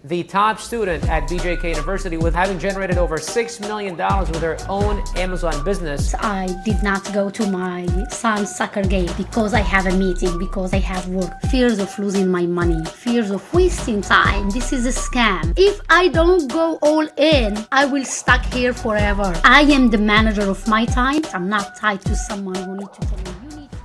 the top student at BJK University with having generated over $6 million with her own Amazon business. I did not go to my son's soccer game because I have a meeting, because I have work. Fears of losing my money, fears of wasting time. This is a scam. If I don't go all in, I will stuck here forever. I am the manager of my time. I'm not tied to someone who needs to tell me, you need to.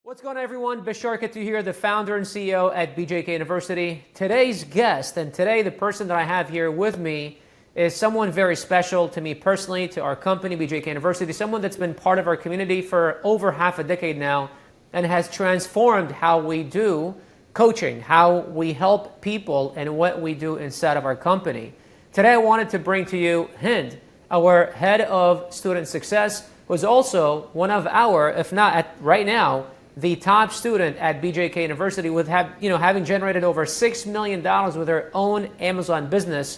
What's going on, everyone? Bashar Kettu here, the founder and CEO at BJK University. Today's guest, and today the person that I have here with me is someone very special to me personally, to our company, BJK University, someone that's been part of our community for over half a decade now and has transformed how we do coaching, how we help people, and what we do inside of our company. Today I wanted to bring to you Hind, our head of student success, who's also one of our, if not right now, the top student at BJK University with having generated over $6 million with her own Amazon business.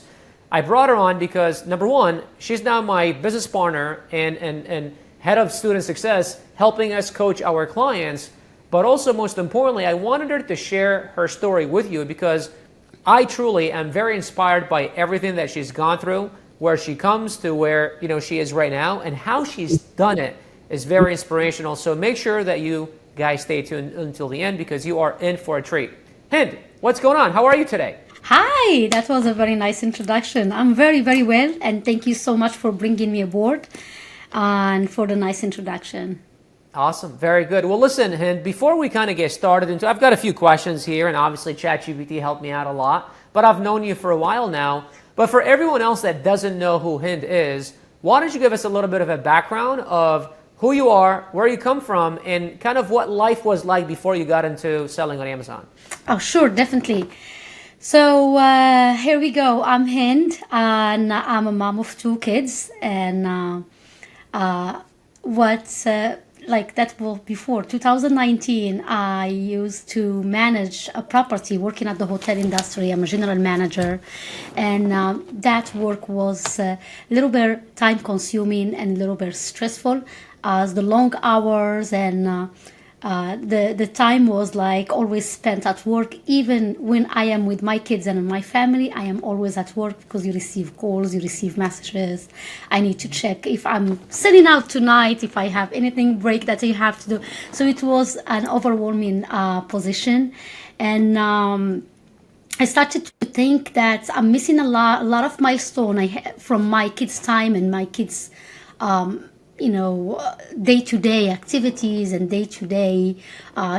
I brought her on because, number one, she's now my business partner and head of student success, helping us coach our clients. But also, most importantly, I wanted her to share her story with you because I truly am very inspired by everything that she's gone through, where she comes to where she is right now, and how she's done it is very inspirational. So make sure that you guys stay tuned until the end because you are in for a treat. Hind, what's going on? How are you today? Hi, that was a very nice introduction. I'm very, very well, and thank you so much for bringing me aboard and for the nice introduction. Awesome, very good. Well, listen, Hind, before we kind of get started I've got a few questions here, and obviously ChatGPT helped me out a lot, but I've known you for a while now. But for everyone else that doesn't know who Hind is, why don't you give us a little bit of a background of who you are, where you come from, and kind of what life was like before you got into selling on Amazon? Oh, sure, definitely. So here we go. I'm Hind, and I'm a mom of two kids. And before 2019, I used to manage a property working at the hotel industry. I'm a general manager, and that work was a little bit time consuming and a little bit stressful, as the long hours and the time was like always spent at work. Even when I am with my kids and my family, I am always at work because you receive calls, you receive messages. I need to check if I'm sitting out tonight, if I have anything break that I have to do. So it was an overwhelming position. And I started to think that I'm missing a lot of milestone from my kids' time and my kids' day-to-day activities and day-to-day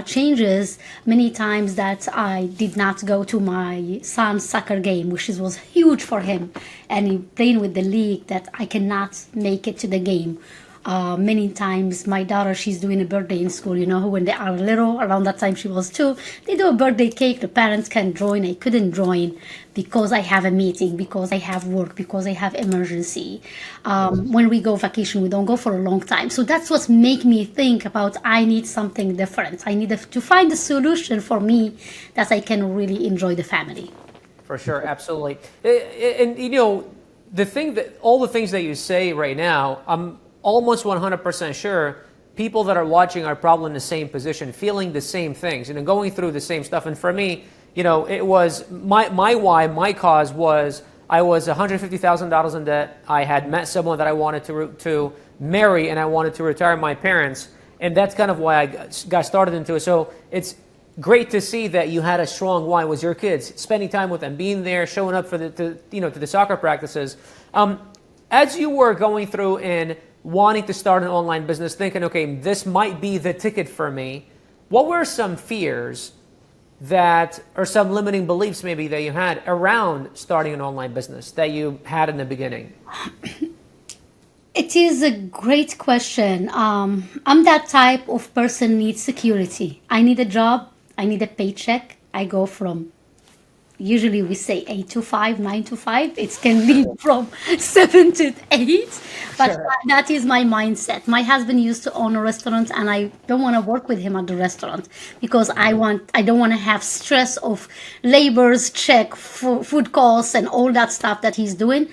changes. Many times that I did not go to my son's soccer game, which was huge for him, and he playing with the league, that I cannot make it to the game. Many times my daughter, she's doing a birthday in school, when they are little, around that time she was 2, they do a birthday cake, the parents can join. I couldn't join because I have a meeting, because I have work, because I have emergency. When we go vacation, we don't go for a long time. So that's what make me think about I need something different. I need to find a solution for me that I can really enjoy the family. For sure, absolutely. And all the things that you say right now, I'm almost 100% sure people that are watching are probably in the same position, feeling the same things, going through the same stuff. And for me, it was my cause was I was $150,000 in debt. I had met someone that I wanted to marry, and I wanted to retire my parents, and that's kind of why I got started into it. So it's great to see that you had a strong why. It was your kids, spending time with them, being there, showing up for to the soccer practices. As you were going through and wanting to start an online business, thinking, okay, this might be the ticket for me, what were some fears or some limiting beliefs maybe that you had around starting an online business that you had in the beginning? It is a great question. I'm that type of person needs security. I need a job. I need a paycheck. I go from, usually we say 8 to 5, 9 to 5. It can be from 7 to 8. But sure, that is my mindset. My husband used to own a restaurant, and I don't want to work with him at the restaurant because I don't want to have stress of labor's check, food costs, and all that stuff that he's doing.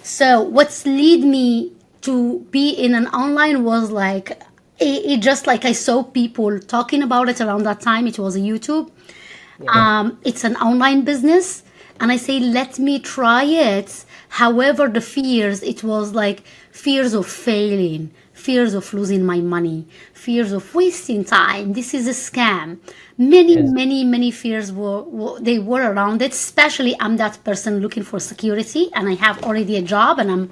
So what's lead me to be in an online was like, it just like I saw people talking about it around that time. It was a YouTube. Yeah. It's an online business And I say, let me try it. However, the fears, it was like fears of failing, fears of losing my money, fears of wasting time. This is a scam. Yes. Many fears they were around it. Especially, I'm that person looking for security, and I have already a job, and I'm,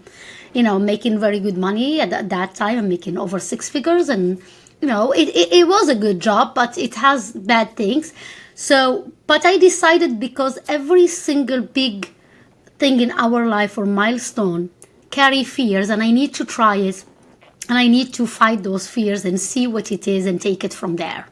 making very good money at that time. I'm making over six figures, and it was a good job, but it has bad things. So, but I decided, because every single big thing in our life or milestone carry fears, and I need to try it, and I need to fight those fears and see what it is and take it from there.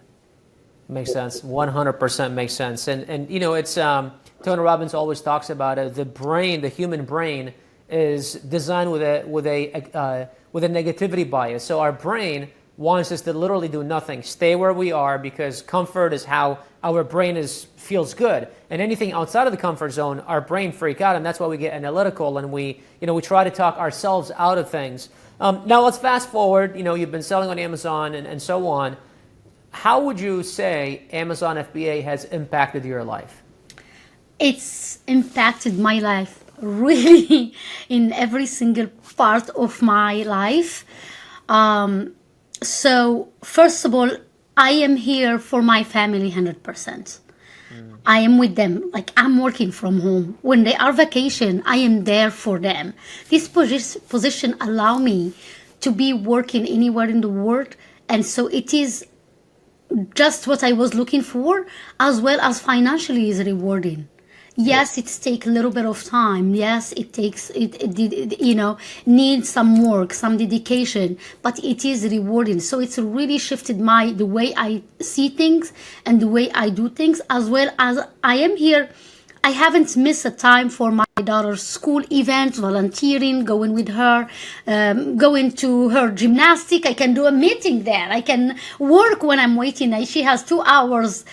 Makes sense. 100% makes sense. And it's Tony Robbins always talks about it. The brain, the human brain, is designed with a negativity bias. So our brain wants us to literally do nothing, stay where we are, because comfort is how our brain feels good. And anything outside of the comfort zone, our brain freak out, and that's why we get analytical, and we try to talk ourselves out of things. Now let's fast forward. You've been selling on Amazon and so on. How would you say Amazon FBA has impacted your life? It's impacted my life really in every single part of my life. So first of all, I am here for my family 100%. I am with them. Like, I'm working from home. When they are vacation, I am there for them. This position allow me to be working anywhere in the world. And so it is just what I was looking for, as well as financially is rewarding. Yes, it takes a little bit of time. Yes, needs some work, some dedication, but it is rewarding. So it's really shifted the way I see things and the way I do things, as well as I am here. I haven't missed a time for my daughter's school events, volunteering, going with her, going to her gymnastic. I can do a meeting there. I can work when I'm waiting. She has 2 hours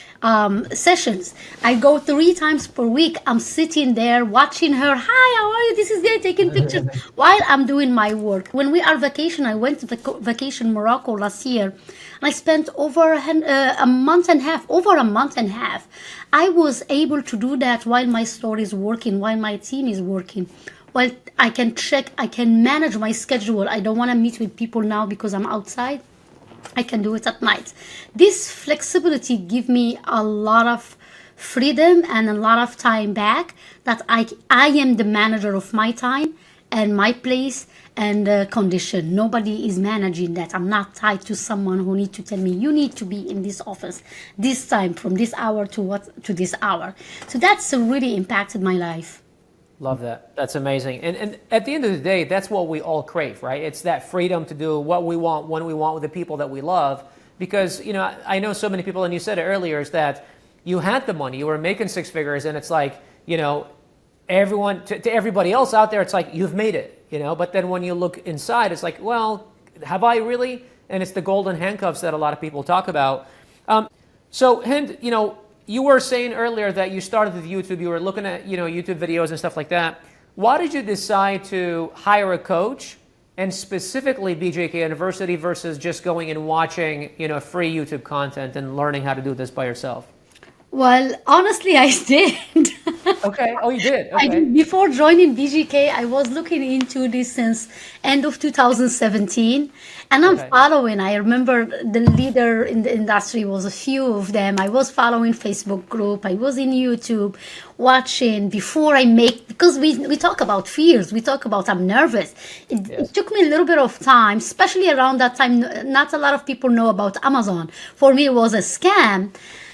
sessions. I go 3 times per week. I'm sitting there watching her. Hi, how are you? This is good. Taking pictures while I'm doing my work. When we are vacation, I went to vacation Morocco last year. And I spent over a month and a half. I was able to do that while my store is working, while my team is working, while I can manage my schedule. I don't want to meet with people now because I'm outside. I can do it at night. This flexibility give me a lot of freedom and a lot of time back, that I am the manager of my time and my place and condition. Nobody is managing that. I'm not tied to someone who need to tell me, you need to be in this office this time from this hour to this hour. So that's really impacted my life. Love that. That's amazing. And at the end of the day, that's what we all crave, right? It's that freedom to do what we want, when we want, with the people that we love. Because, I know so many people, and you said it earlier, is that you had the money, you were making 6 figures, and it's like, everyone, to everybody else out there, it's like, you've made it, But then when you look inside, it's like, well, have I really? And it's the golden handcuffs that a lot of people talk about. So Hind, you were saying earlier that you started with YouTube, you were looking at, YouTube videos and stuff like that. Why did you decide to hire a coach, and specifically BJK University, versus just going and watching, free YouTube content and learning how to do this by yourself? Well, honestly, I did. Okay. Oh, you did? Okay. I did. Before joining BGK, I was looking into this since end of 2017, and I'm following. I remember the leader in the industry was a few of them. I was following Facebook group. I was in YouTube watching before I make, because we talk about fears. We talk about I'm nervous. It took me a little bit of time, especially around that time. Not a lot of people know about Amazon. For me, it was a scam.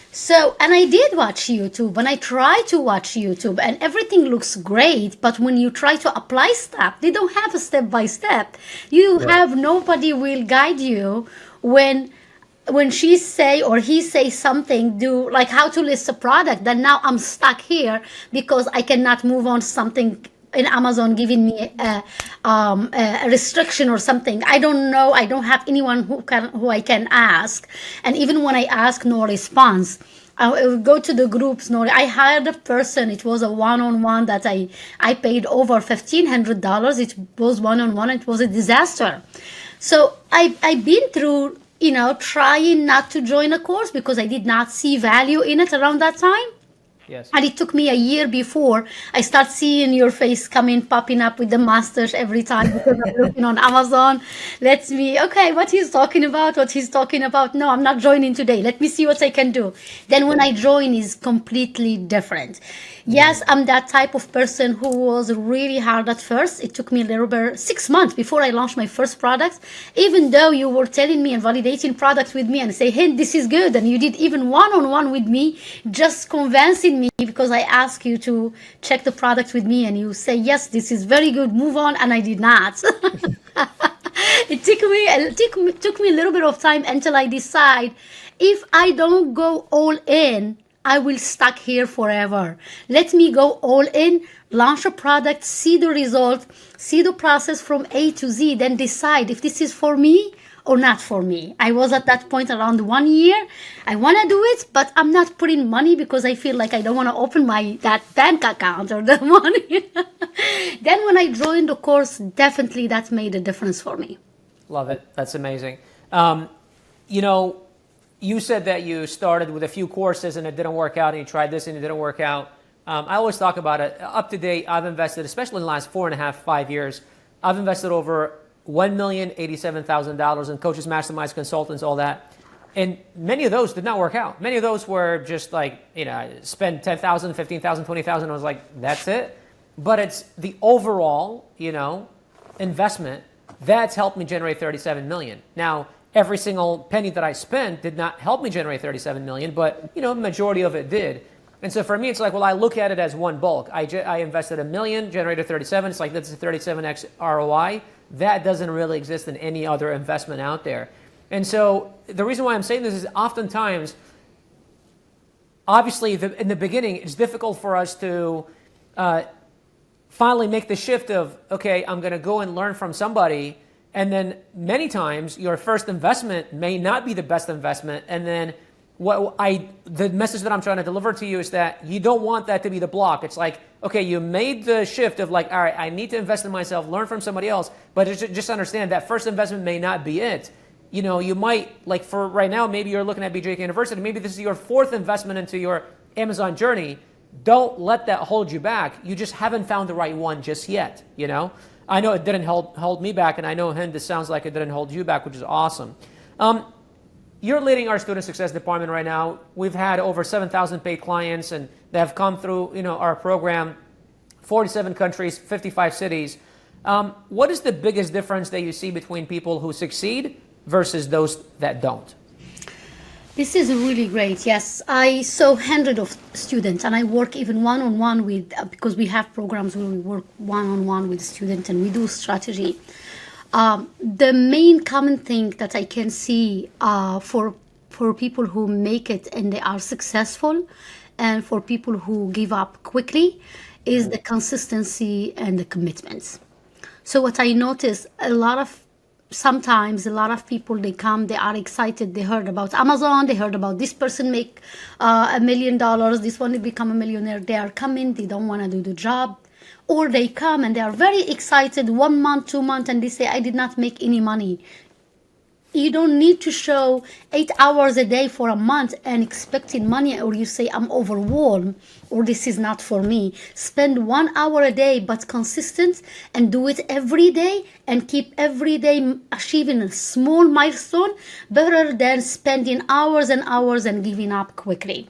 So, and I did watch YouTube, and I try to watch YouTube, and everything looks great. But when you try to apply stuff, they don't have a step by step. You have nobody will guide you when she say or he say something, do like how to list a product. Then now I'm stuck here because I cannot move on to something in Amazon giving me a restriction or something. I don't know. I don't have anyone who I can ask. And even when I ask, no response. I will go to the groups. No, I hired a person. It was a one-on-one that I paid over $1,500. It was one-on-one. It was a disaster. So I've been through, trying not to join a course because I did not see value in it around that time. Yes. And it took me a year before I start seeing your face popping up with the masters every time because I'm looking on Amazon. Okay, what he's talking about. No, I'm not joining today. Let me see what I can do. Then when I join is completely different. Yes, I'm that type of person who was really hard at first. It took me a little bit 6 months before I launched my first product. Even though you were telling me and validating products with me and say, hey, this is good. And you did even one-on-one with me, just convincing me because I asked you to check the product with me and you say, yes, this is very good, move on. And I did not. It took me a little bit of time until I decide if I don't go all in, I will stuck here forever. Let me go all in, launch a product, see the result, see the process from A to Z, then decide if this is for me or not for me. I was at that point around 1 year. I want to do it, but I'm not putting money because I feel like I don't want to open that bank account or the money. Then when I joined the course, definitely that made a difference for me. Love it. That's amazing. You said that you started with a few courses and it didn't work out, and you tried this and it didn't work out. I always talk about it. Up to date, I've invested, especially in the last 4.5, 5 years, I've invested over $1,087,000 in coaches, masterminds, consultants, all that. And many of those did not work out. Many of those were just like, I spent $10,000, $15,000, $20,000. I was like, that's it. But it's the overall, investment that's helped me generate $37 million. Now, every single penny that I spent did not help me generate $37 million, but majority of it did. And so for me, it's like, well, I look at it as one bulk. I invested $1 million, generated 37. It's like that's a 37x ROI. That doesn't really exist in any other investment out there. And so the reason why I'm saying this is oftentimes, obviously, in the beginning, it's difficult for us to finally make the shift of, okay, I'm going to go and learn from somebody. And then many times your first investment may not be the best investment. And then the message that I'm trying to deliver to you is that you don't want that to be the block. It's like, okay, you made the shift of like, all right, I need to invest in myself, learn from somebody else. But just understand that first investment may not be it. You might, like for right now, maybe you're looking at BJK University. Maybe this is your fourth investment into your Amazon journey. Don't let that hold you back. You just haven't found the right one just yet, I know it didn't hold me back, and I know this sounds like it didn't hold you back, which is awesome. You're leading our student success department right now. We've had over 7,000 paid clients, and they have come through our program, 47 countries, 55 cities. What is the biggest difference that you see between people who succeed versus those that don't? This is really great. Yes, I saw hundreds of students, and I work even one-on-one with, because we have programs where we work one-on-one with students and we do strategy. The main common thing that I can see for people who make it and they are successful, and for people who give up quickly, is the consistency and the commitments. So what I notice, sometimes a lot of people, they come, they are excited, they heard about Amazon, they heard about this person make $1 million, this one will become a millionaire. They are coming, they don't want to do the job, or they come and they are very excited 1 month, 2 months, and they say, I did not make any money. You don't need to show 8 hours a day for a month and expecting money, or you say I'm overwhelmed, or this is not for me. Spend 1 hour a day, but consistent, and do it every day, and keep every day achieving a small milestone, better than spending hours and hours and giving up quickly.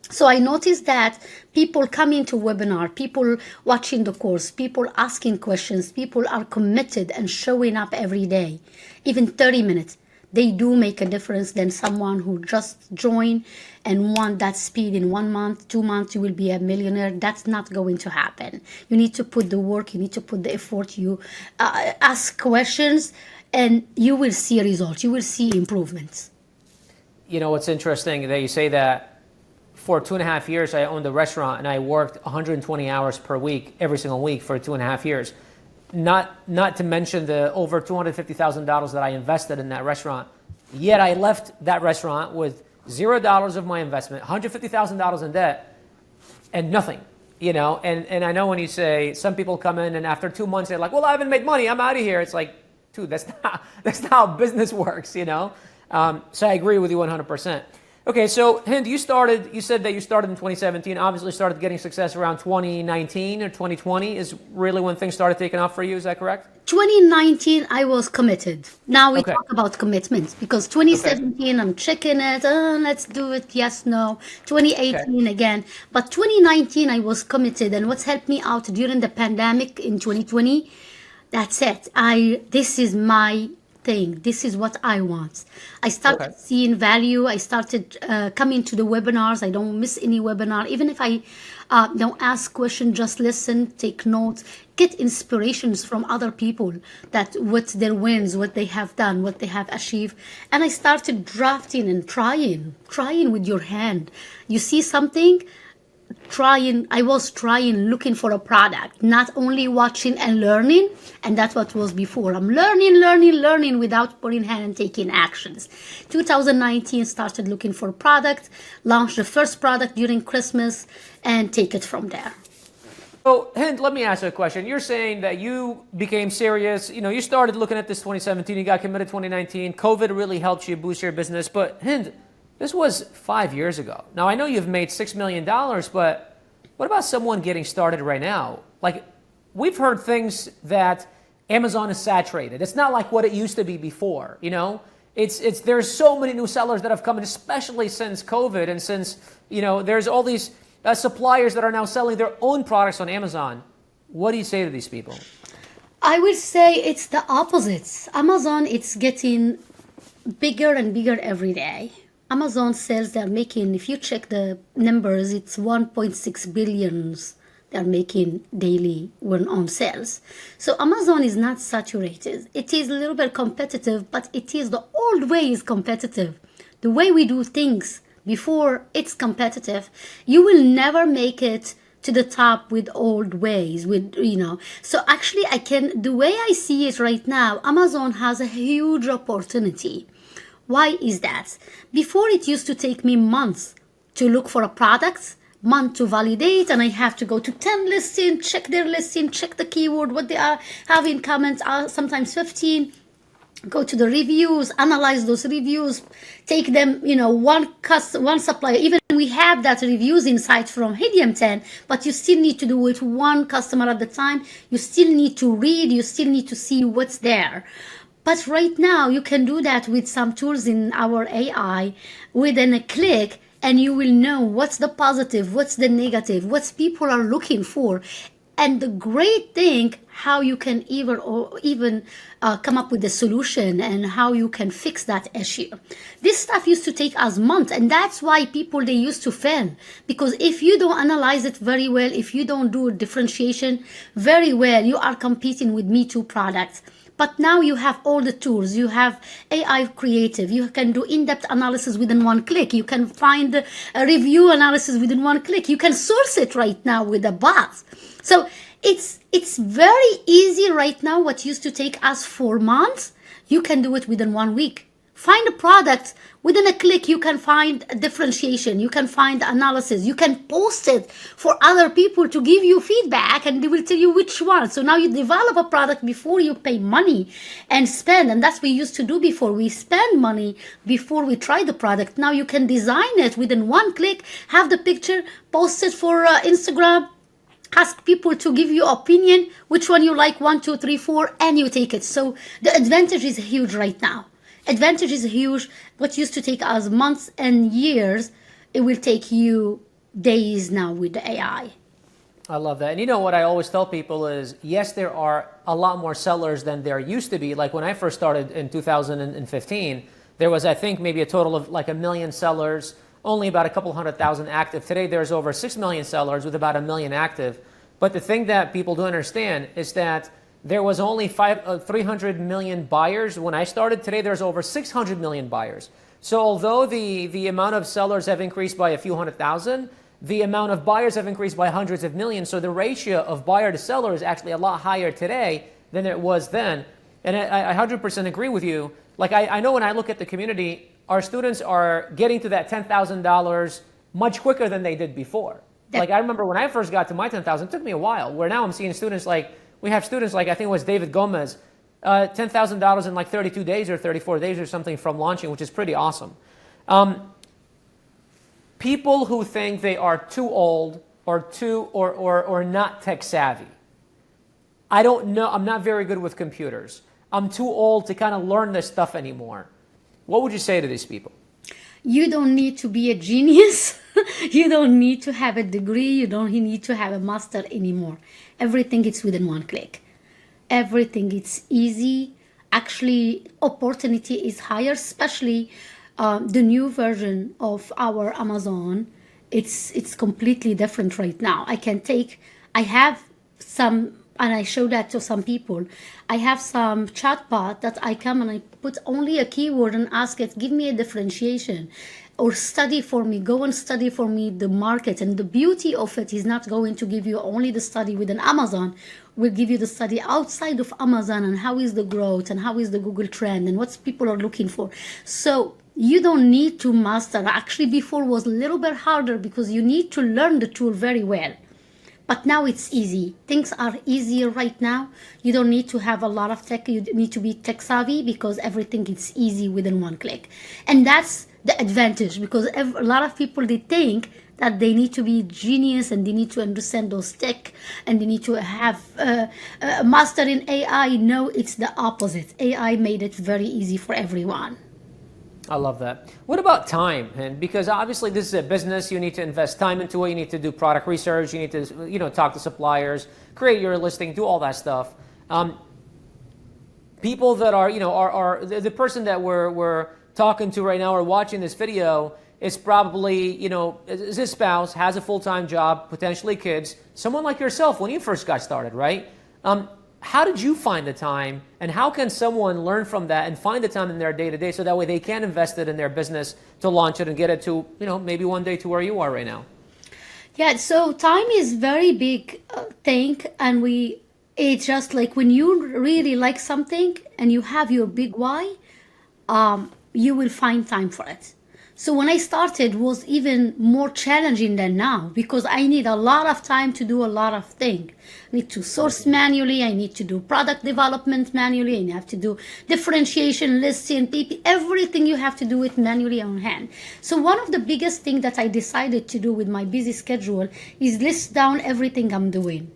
So I noticed that people coming to webinar, people watching the course, people asking questions, people are committed and showing up every day, even 30 minutes. They do make a difference than someone who just joined and want that speed in 1 month, 2 months, you will be a millionaire. That's not going to happen. You need to put the work, you need to put the effort, you ask questions, and you will see a result. You will see improvements. What's interesting that you say that. For 2.5 years, I owned a restaurant, and I worked 120 hours per week, every single week for 2.5 years. Not to mention the over $250,000 that I invested in that restaurant. Yet I left that restaurant with $0 of my investment, $150,000 in debt, and nothing. And I know when you say some people come in and after 2 months they're like, well, I haven't made money, I'm out of here. It's like, dude, that's not how business works. So I agree with you 100%. Okay, so Hind, you said that you started in 2017, obviously started getting success around 2019 or 2020 is really when things started taking off for you, is that correct? 2019, I was committed. Now we Okay, talk about commitments because okay, 2017, I'm checking it. Let's do it. Yes, no. okay, 2018 again. But 2019, I was committed. And what's helped me out during the pandemic in 2020, that's it. This is my thing. This is what I want. I okay. started seeing value. I started coming to the webinars. I don't miss any webinar. Even if I don't ask questions, just listen, take notes, get inspirations from other people that what their wins, what they have done, what they have achieved. And I started drafting and trying with your hand. You see something, I was trying, looking for a product, not only watching and learning. And that's what was before. I'm learning without putting hand and taking actions. 2019 started looking for a product, launched the first product during Christmas, and take it from there. So, Hind, let me ask you a question. You're saying that you became serious. You started looking at this 2017, you got committed 2019. COVID really helped you boost your business. But, Hind, this was 5 years ago. Now, I know you've made $6 million, but what about someone getting started right now? Like, we've heard things that Amazon is saturated. It's not like what it used to be before, There's so many new sellers that have come in, especially since COVID and since, there's all these suppliers that are now selling their own products on Amazon. What do you say to these people? I will say it's the opposite. Amazon, it's getting bigger and bigger every day. Amazon sales they're making, if you check the numbers, it's 1.6 billions they're making daily when on sales. So Amazon is not saturated. It is a little bit competitive, but it is the old way is competitive. The way we do things before it's competitive. You will never make it to the top with old ways so actually the way I see it right now, Amazon has a huge opportunity. Why is that? Before it used to take me months to look for a product, month to validate, and I have to go to 10 listings, check their listing, check the keyword, what they are having comments, sometimes 15, go to the reviews, analyze those reviews, take them, one supplier. Even we have that reviews insight from Helium 10, but you still need to do it one customer at the time. You still need to read, you still need to see what's there. But right now, you can do that with some tools in our AI within a click, and you will know what's the positive, what's the negative, what people are looking for. And the great thing, how you can even come up with a solution and how you can fix that issue. This stuff used to take us months, and that's why they used to fail. Because if you don't analyze it very well, if you don't do a differentiation very well, you are competing with Me Too products. But now you have all the tools. You have AI creative. You can do in-depth analysis within one click. You can find a review analysis within one click. You can source it right now with a bot. So it's very easy right now. What used to take us 4 months, you can do it within 1 week. Find a product within a click. You can find differentiation. You can find analysis. You can post it for other people to give you feedback, and they will tell you which one. So now you develop a product before you pay money and spend. And that's what we used to do before. We spend money before we try the product. Now you can design it within 1 click, have the picture, post it for Instagram, ask people to give you opinion, which one you like, 1, 2, 3, 4, and you take it. So the advantage is huge right now. Advantage is huge. What used to take us months and years, it will take you days now with the AI. I love that. And what I always tell people is, yes, there are a lot more sellers than there used to be. Like when I first started in 2015, there was, I think, maybe a total of like 1 million sellers, only about a couple 100,000 active. Today, there's over 6 million sellers with about 1 million active. But the thing that people don't understand is that there was only 300 million buyers when I started. Today, there's over 600 million buyers. So although the amount of sellers have increased by a few 100,000, the amount of buyers have increased by hundreds of millions. So the ratio of buyer to seller is actually a lot higher today than it was then. And I 100% agree with you. Like I know when I look at the community, our students are getting to that $10,000 much quicker than they did before. Like I remember when I first got to my 10,000, it took me a while. Where now I'm seeing students we have students like I think it was David Gomez, $10,000 in like 32 days or 34 days or something from launching, which is pretty awesome. people who think they are too old or not tech savvy. I don't know. I'm not very good with computers. I'm too old to kind of learn this stuff anymore. What would you say to these people? You don't need to be a genius. You don't need to have a degree. You don't need to have a master anymore. Everything is within one click. Everything is easy. Actually, opportunity is higher, especially the new version of our Amazon. It's completely different right now. I have some, and I show that to some people. I have some chatbot that I come and I put only a keyword and ask it, give me a differentiation or study for me, go and study for me the market. And the beauty of it is not going to give you only the study within Amazon, will give you the study outside of Amazon and how is the growth and how is the Google trend and what people are looking for. So you don't need to master. Actually, before was a little bit harder because you need to learn the tool very well. But now it's easy. Things are easier right now. You don't need to have a lot of tech. You need to be tech savvy because everything is easy within one click. And that's the advantage because a lot of people, they think that they need to be genius and they need to understand those tech and they need to have a master in AI. No, it's the opposite. AI made it very easy for everyone. I love that. What about time? And because obviously this is a business, you need to invest time into it. You need to do product research. You need to, talk to suppliers, create your listing, do all that stuff. People that are the person that we're talking to right now or watching this video is probably, is his spouse, has a full-time job, potentially kids, someone like yourself when you first got started, right? How did you find the time, and how can someone learn from that and find the time in their day-to-day so that way they can invest it in their business to launch it and get it to, maybe one day to where you are right now? Yeah, so time is very big thing, and it's just like when you really like something and you have your big why, you will find time for it. So when I started, it was even more challenging than now because I need a lot of time to do a lot of things. I need to source manually. I need to do product development manually. I have to do differentiation, listing, PP, everything you have to do it manually on hand. So one of the biggest things that I decided to do with my busy schedule is list down everything I'm doing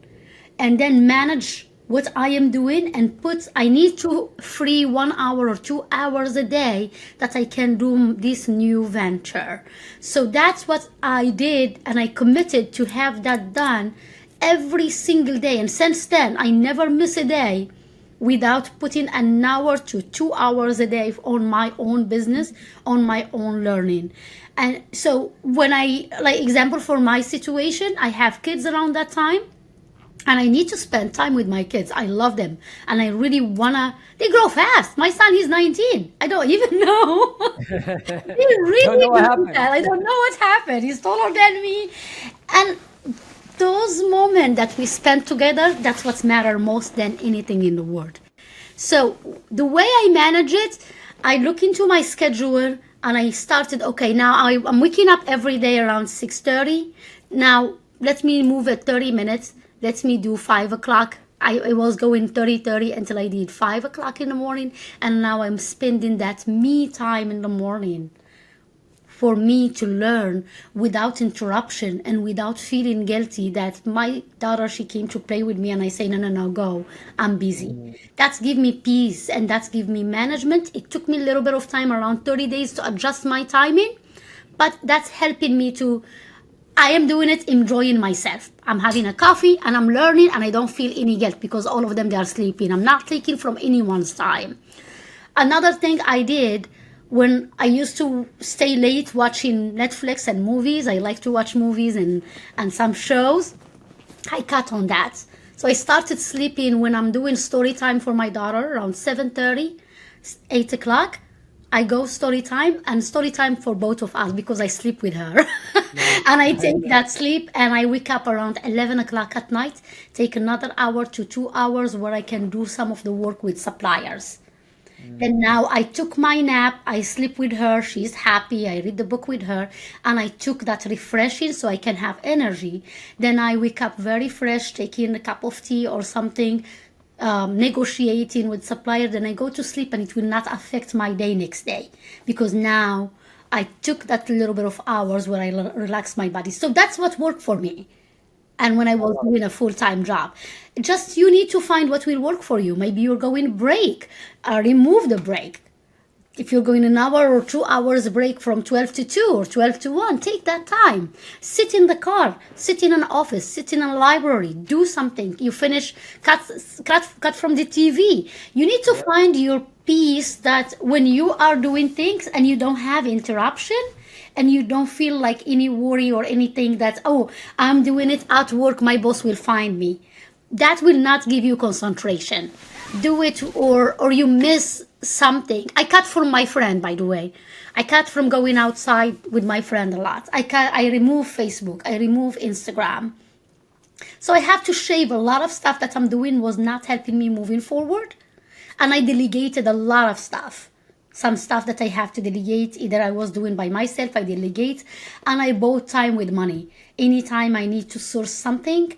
and then manage what I am doing and I need to free 1 hour or 2 hours a day that I can do this new venture. So that's what I did, and I committed to have that done every single day. And since then, I never miss a day without putting an hour to 2 hours a day on my own business, on my own learning. And so when example for my situation, I have kids around that time. And I need to spend time with my kids. I love them. And I really they grow fast. My son, he's 19. I don't even know. He really don't know what happened. That. I don't know what happened. He's taller than me. And those moments that we spend together, that's what matters most than anything in the world. So the way I manage it, I look into my schedule and I started, okay, now I'm waking up every day around 6:30. Now, let me move at 30 minutes. Let me do 5 o'clock. I was going 30 until I did 5 o'clock in the morning. And now I'm spending that me time in the morning for me to learn without interruption and without feeling guilty that my daughter, she came to play with me and I say, no, go, I'm busy. That's give me peace and that's give me management. It took me a little bit of time, around 30 days to adjust my timing, but that's helping me I am doing it, enjoying myself. I'm having a coffee and I'm learning and I don't feel any guilt because all of them, they are sleeping. I'm not taking from anyone's time. Another thing I did when I used to stay late watching Netflix and movies, I like to watch movies and some shows, I cut on that. So I started sleeping when I'm doing story time for my daughter around 7:30, 8 o'clock. I go story time for both of us because I sleep with her. And I take that sleep and I wake up around 11 o'clock at night, take another hour to 2 hours where I can do some of the work with suppliers. Then now I took my nap, I sleep with her, she's happy, I read the book with her, and I took that refreshing so I can have energy. Then I wake up very fresh, taking a cup of tea or something, negotiating with supplier, then I go to sleep and it will not affect my day next day because now I took that little bit of hours where I relaxed my body. So that's what worked for me. And when I was doing a full-time job, just you need to find what will work for you. Maybe you're going break, remove the break. If you're going an hour or 2 hours break from 12 to 2 or 12 to 1, take that time. Sit in the car, sit in an office, sit in a library, do something. You finish, cut from the TV. You need to find your peace that when you are doing things and you don't have interruption, and you don't feel like any worry or anything that, oh, I'm doing it at work, my boss will find me. That will not give you concentration. Do it or you miss something. I cut from my friend, by the way. I cut from going outside with my friend a lot. I remove Facebook. I remove Instagram. So I have to shave a lot of stuff that I'm doing was not helping me moving forward. And I delegated a lot of stuff. Some stuff that I have to delegate, either I was doing by myself, I delegate, and I bought time with money. Anytime I need to source something,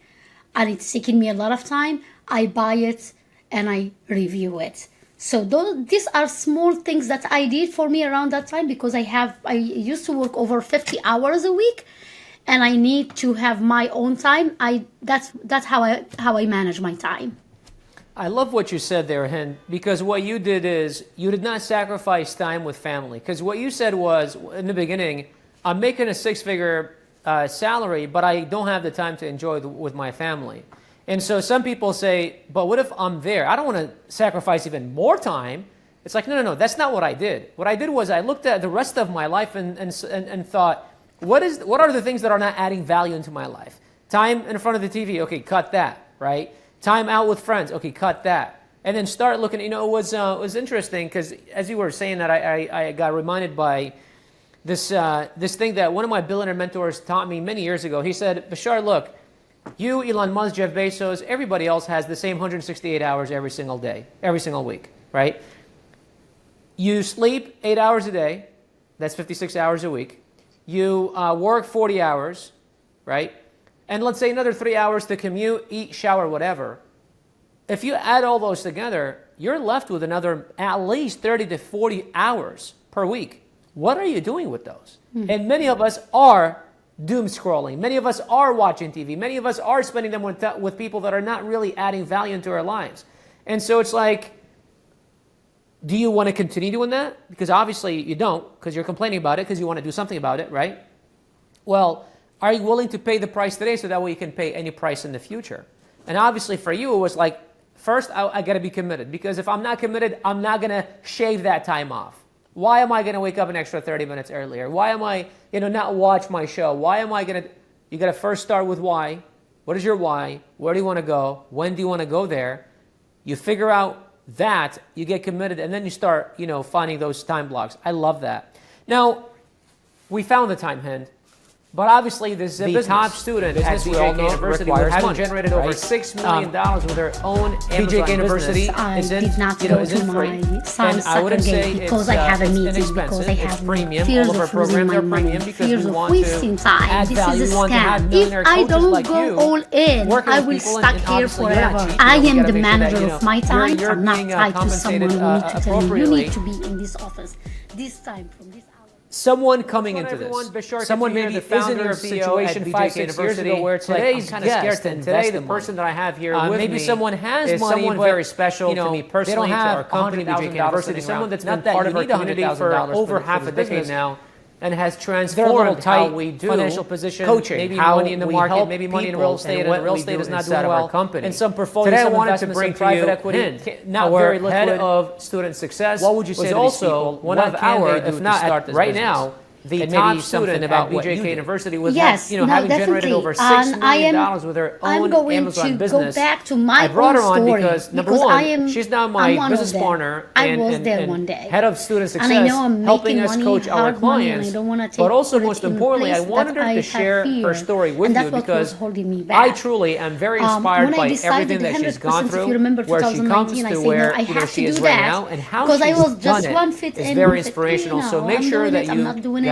and it's taking me a lot of time, I buy it and I review it. So these are small things that I did for me around that time because I used to work over 50 hours a week, and I need to have my own time. That's how I manage my time. I love what you said there, Hind, because what you did is you did not sacrifice time with family. Because what you said was, in the beginning, I'm making a six-figure salary, but I don't have the time to enjoy with my family. And so some people say, but what if I'm there? I don't want to sacrifice even more time. It's like, no, that's not what I did. What I did was I looked at the rest of my life and thought, what are the things that are not adding value into my life? Time in front of the TV, okay, cut that, right? Time out with friends, okay, cut that. And then start looking, it was interesting because as you were saying that, I got reminded by this thing that one of my billionaire mentors taught me many years ago. He said, Bashar, look, you, Elon Musk, Jeff Bezos, everybody else has the same 168 hours every single day, every single week, right? You sleep 8 hours a day, that's 56 hours a week. You work 40 hours, right? And let's say another 3 hours to commute, eat, shower, whatever. If you add all those together, you're left with another at least 30 to 40 hours per week. What are you doing with those? And many of us are doom scrolling. Many of us are watching TV. Many of us are spending them with people that are not really adding value into our lives. And so it's like, do you want to continue doing that? Because obviously you don't, because you're complaining about it, because you want to do something about it, right? Well, are you willing to pay the price today so that way you can pay any price in the future? And obviously for you, it was like, first, I got to be committed. Because if I'm not committed, I'm not going to shave that time off. Why am I going to wake up an extra 30 minutes earlier? Why am I, not watch my show? Why am I going to, you got to first start with why. What is your why? Where do you want to go? When do you want to go there? You figure out that, you get committed, and then you start, finding those time blocks. I love that. Now, we found the time, Hind. But obviously, this is a business. Top student at BJK University having generated over $6 million with their own BJK University. I did not go to my son's soccer game because I have a meeting, because I have fears of losing my money, fears of wasting time. This is a scam. If I don't go all in, I will stuck here forever. I am the manager of my time. I'm not tied to someone who needs to tell me, you need to be in this office, this time, from this hour. Someone coming into this, someone maybe is in your situation 5-6 years ago where it's today's like, I'm kind of scared to today the person that I have here with maybe me someone has money, someone very special to me personally, they don't have to our company, BJK University, someone that's been part of our community for over half a decade now, and has transformed how we do financial position, coaching, maybe money in the market, maybe money in real estate, and real estate is not doing well. And some portfolio, today I wanted to bring private equity, not very liquid, head of student success. What would you say to these people? One of our, if not right now, the top student about BJK University with having generated over $6 million with her own Amazon business. Go back to my I brought her on story because number one, she's now my business partner and head of student success, helping us coach our clients. But also, most importantly, I wanted her to share her story with you because I truly am very inspired by everything that she's gone through, where she comes to where she is right now, and how she's done it is very inspirational. So make sure that you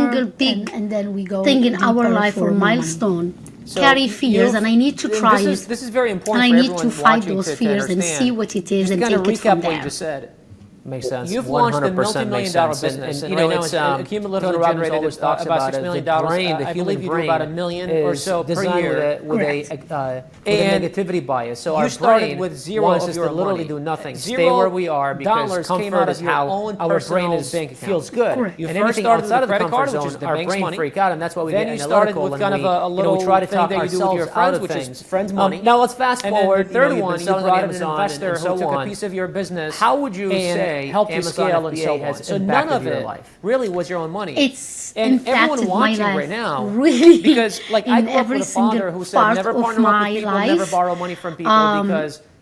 single big and then we go thing in our deeper life for or more money. milestone So carry fears, you've- and I need to try it. This is very important And for I need everyone to fight watching those to fears and understand. see what it is Just and kind of take it recap from what you there. just said. Makes sense. You've launched a 100% multi-million makes dollar sense. business, And you you know, know, it's and cumulative Tony returns Robbins always talks about about $6 it. million. The brain, the I human believe you do brain about $1 million or is so per designed year. with a And negativity bias. So you our started brain with zero wants of us your to literally money. do nothing. $0 Stay where we are because came comfort out is of your how own our brain personal is, bank account. feels good. Correct. You And first anything started with outside a of the credit comfort card, which is zone, the our bank's brain money. freak out, and that's why we Then get you started analytical with and kind of a we little try to thing talk that you do with ourselves your out friends, of which is things. friends' money. Now let's fast And then forward. the third you've been one, you selling on brought in an Amazon investor and who so took a on. piece of your business. How would you and say helped you Amazon scale and FBA so on? has So none impacted of your it life? really was your own money. It's And everyone impacted my watching life right now, really because like I in grew up every with a father single who said part never of partner up my with people, life. never borrow money from people because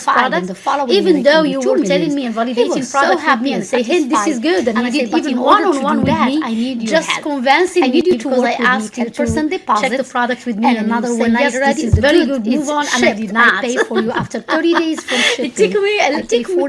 first product, even though you were telling me and validating products with me and say, hey, this is good, and you did even one-on-one with me, I need your just convincing me because I asked you to check the product with me and another one. Yes, this is very good. Move on, and I did not. I pay for you after 30 days from shipping. It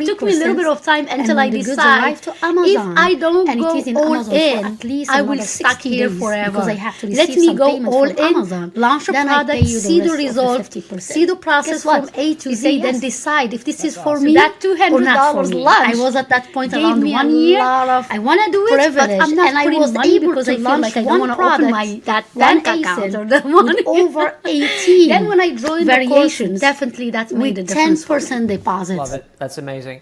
took me a little bit of time until I decide if I don't go all in, I will stuck here forever. Because I have to let me go all in, launch a product, see the result, see the process from A to Z, then decide if this is for me that $200 lunch. I was at that point around 1 year. I want to do it, but I'm not putting money because I feel like I don't want to open that bank account or the money. Over 18 then when I joined variations, definitely that made a difference. 10% deposit. Love it. That's amazing.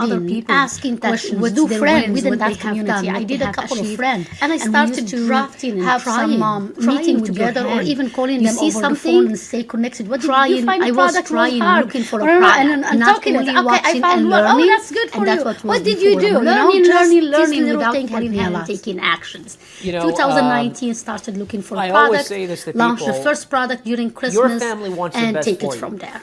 other people, asking questions, with new friends within that community. I did a couple of friends, and I started to have some meeting together, or even calling them over the phone and stay connected. What did you find? I was trying, looking for a product, and talking. Okay, I found one. Oh, that's good for you. What did you do? Learning without having taking actions. 2019 started looking for a product, launched the first product during Christmas, your family wants and the best take it for from you. there.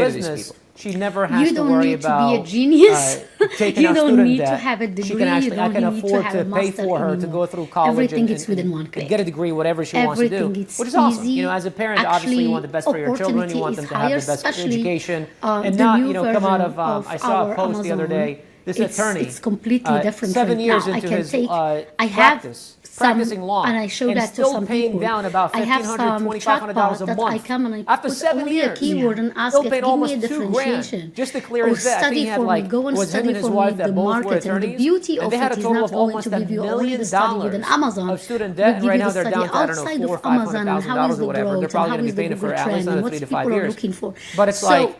her to these business, people? she never has You to don't worry need to about be a genius. taking You out don't student need debt. to have a She degree. can You actually, I don't can need to afford have to a pay master for her to anymore. go through college Everything and is within one click. get a degree, whatever she Everything wants to do, it's which is awesome. easy. You know, as a parent, obviously you want the best for your children. You want them to have the best education, and the not, new you know, come out version of. I saw a our post the other Amazon, day. This attorney, it's completely different 7 right years now. into I can his take, I have practice, some, practicing law, and I show that to still some paying people. down about I have $1,500, some $2,500 chatbot a that month. I come and I After put 7 only years, a keyword and ask still it, paying give me almost a $2,000 differentiation. just to clear Or his debt. I think study he had for me, like, go and it was him study and his for wife me that the both were market. And the attorneys, beauty and of they had it a is total not of going almost to give $1 you only million the study within Amazon, of student but debt. give Right you now the they're study down to, I don't know, outside $400,000 of or Amazon and how $500,000 is or the whatever. They're growth and probably how going to is be the paying it for Google at least trend and another what 3 to people 5 are years. looking for. But it's So like,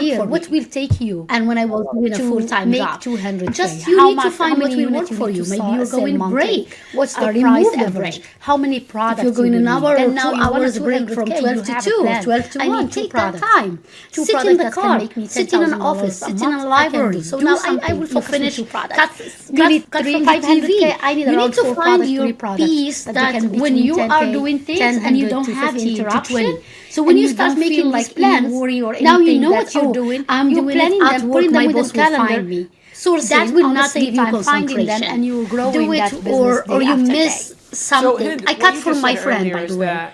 year, for what me. will take you? And when I was doing a to full-time make job, 200K? just you How need to much- find how what many will work units you for need you. to Maybe sell- you're sell going monthly? break. What's the Remove price the average? break. How many products If you're going you an will hour need? or Then now 2 you want hours a break from 200K, 12 you to have a 2, plan. 12 to I 1, need two take that products. time. Two Sit in products the that can car, make me sit in an $10,000 office, a sit in month. a I can library. do. So do now something. I will You focus on finish, two products. cut, Cut cut from from 500K. 500K. I need You around need to four find products, your three products peace that that can be when between you 10K, are doing things and you 10 don't to have 15 to interruption. 20. So when and you start don't making feel these like plans, any worry or now you anything know that, what you're doing. I'm You're doing planning it them, at work, putting them my within boss will calendar. find me. Sourcing That will on the not same give you time, finding them, concentration. and you're growing Do it, that business or day you after miss day. So, something. Hind, I what cut you for just my said friend, earlier by is the way. that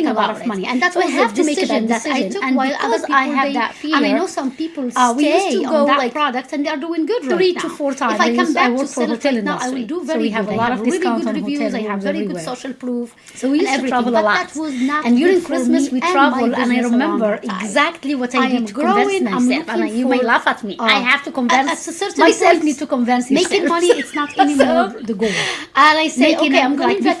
make a lot of money, and that's why I have to make that decision. And because I have that fear, and I know some people we used to go on that like product and they are doing good 3 to 4 times. If I come back work to for hotel now, I industry, will do so very we have good. a lot I of have really discounts good on reviews. hotel I have rooms very good everywhere. social proof. So we used to travel a lot. That was not and during good for Christmas, me we and travel, my and I business remember around that time. exactly what I I am did to convince growing, I'm myself. And looking you may for- laugh at me. I have to convince at a certain myself. point, Need to convince making yourself. money, it's not anymore the goal. And I say, Making okay, it I'm going like vacation.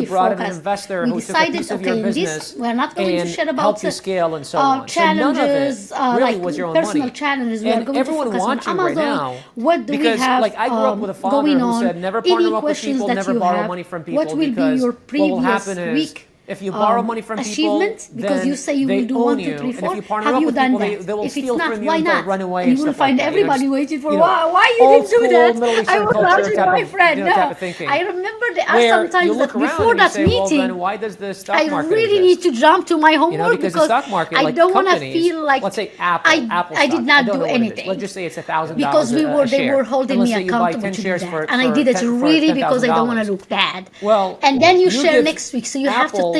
you brought in an focused. investor We who took a decided, piece of okay, your in business this, we're not going to and share about helped you scale and so on. So none of it challenges, really like was your own personal money. challenges. We are And going to everyone focus on wants you right Amazon. now What do because, we have like, I grew up with a father going who on? said, never Any partner up with questions people, that never you borrow have? money from people What will be because your what will previous happen is week? if you borrow money from people, Achievement, because then you say you they will do own 1, you. 2, 3, And 4. if you partner Have up you with done people, that? they will If steal it's not, from you why and not? run away And and you will stuff like find that. everybody Just, waiting for you know, why you old didn't do school that. Middle I Eastern was culture asking type my of, friend. you know, type No, of thinking. I remember there are Where sometimes you that look around before and you that say, well, meeting, then why does the stock I market really exist? need to jump to my homework You know, because the stock market, I like don't want to companies, feel like let's say Apple, Apple I stock, did not don't do know what it is. anything. Let's just say it's $1,000 Because they they were holding and me let's say you buy accountable 10 to do shares that. for, And I did it for really because I don't want $10,000. to look bad. Well, and then you share give next week. So you have to Apple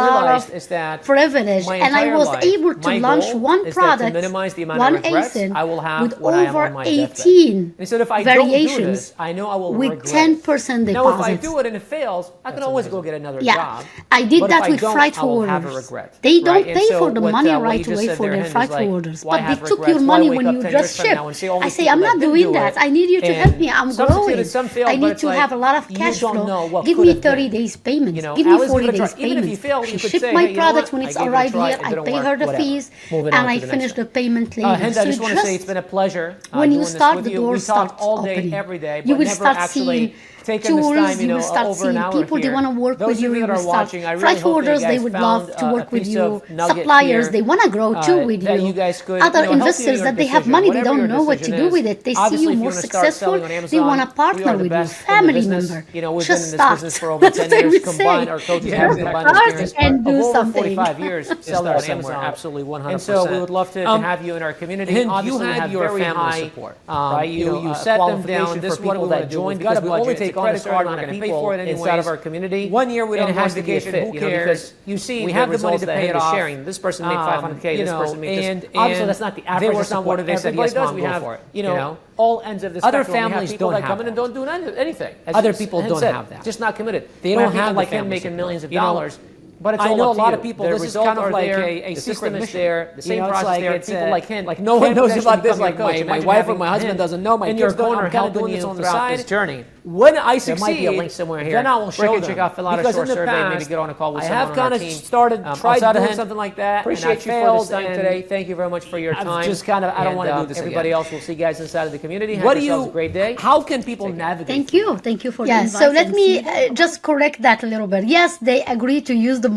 lot realized of is that privilege, my and I entire was life, able to my launch goal one is that product, to minimize the amount one of regrets ASIN, I will have with when I am over on my deathbed. 18 He said, if I don't do variations this, I know I will with regret 10% it. Now, if I deposits. do it and it fails, I can always go get another Yeah, job. I did But that if I with don't, freight I will have a forwarders. regret. They don't right? And pay so for the what, money what right you just away said for there, their Hind, freight is like, forwarders, why but they have took regrets? your Why money wake when up you 10 just years from ship. now and see all I these say, people I'm that not didn't doing do that. it, I need you to help me. and I'm some growing. succeeded, some failed, I but need it's to like, have a lot of you cash don't flow. know what Give could me have been. 30 days payments. You know, Give I me was 40 gonna try. days Even if you payments. failed, She you could shipped say, my hey, you know products what? when I it's gave it a arrived try, here. it I didn't pay work, her the whatever. fees, Moving and on I to the next finish one. the payment later. Hind, I just want to say it's been a pleasure when doing you this start, with the you. door We talk starts all day, opening. every day, You but will never start actually seeing taken this tools. time, You will start over an seeing hour people. here. They want to work Those with of you. you You that will are start watching, I really freight hope that you forwarders. They guys would found love to a work with piece you. of nugget Suppliers, here, they want to grow too with that you. you guys could, Other help you in investors your that they have decision, money, they whatever your don't know what to decision do is. with it. They see Obviously, you if more you're gonna start successful. selling on Amazon, They want to we are partner the with you. best in the Family business. member. You know, we've Just been in this business start. for over 10 That's what I years would combined. say. Our co-team have the abundant cars experience and of do over something. 45 years selling on somewhere, Amazon. absolutely 100%. And so we would love to have you in our community. Hind, you Obviously, we had have your very family high, support, right? You set them down. This is what we want to join because we only take on a certain amount of people inside of our community. 1 year we don't and it has want to be a vacation. fit, Who you know, cares? because you see We the have the money results to that pay Hind it is off. sharing. This person made 500K. You This know, person made this. and Obviously, that's not the they average were of supporter. They said, everybody yes, Mom, does. We go have, for it. you know, all ends of the other spectrum. We have families people don't that come have in and that. don't do anything. As Other you people Hind don't said, have that. Just not committed. They We don't have people have like the him family making support. millions of You know, dollars. But it's I all know up a to lot you. of people, The this is results kind of are like there, a the secret system is mission. there, the same You know, it's process like there. it's, People like him, like no one can knows potentially about this. become your Like coach. my Imagine wife or having my husband him doesn't know. My in your kids don't. corner, I'm kind of helping doing this you on the throughout side. this journey. When I There succeed, might be a link somewhere here. then I will Rick show and them. check out, fill out a Because short in the survey, maybe past, get on a call with I someone have on kind our of team. started, tried outside of doing Hind, something like that. Appreciate you for this time today. Thank you very much for your I've time. just kind of, I don't want to do this Everybody again. else, we'll see you guys inside of the community. Have What do yourselves you? a great day. How can people navigate? Thank you for the Yeah, invite. so let and me see- just correct that a little bit. Yes, they agree to use the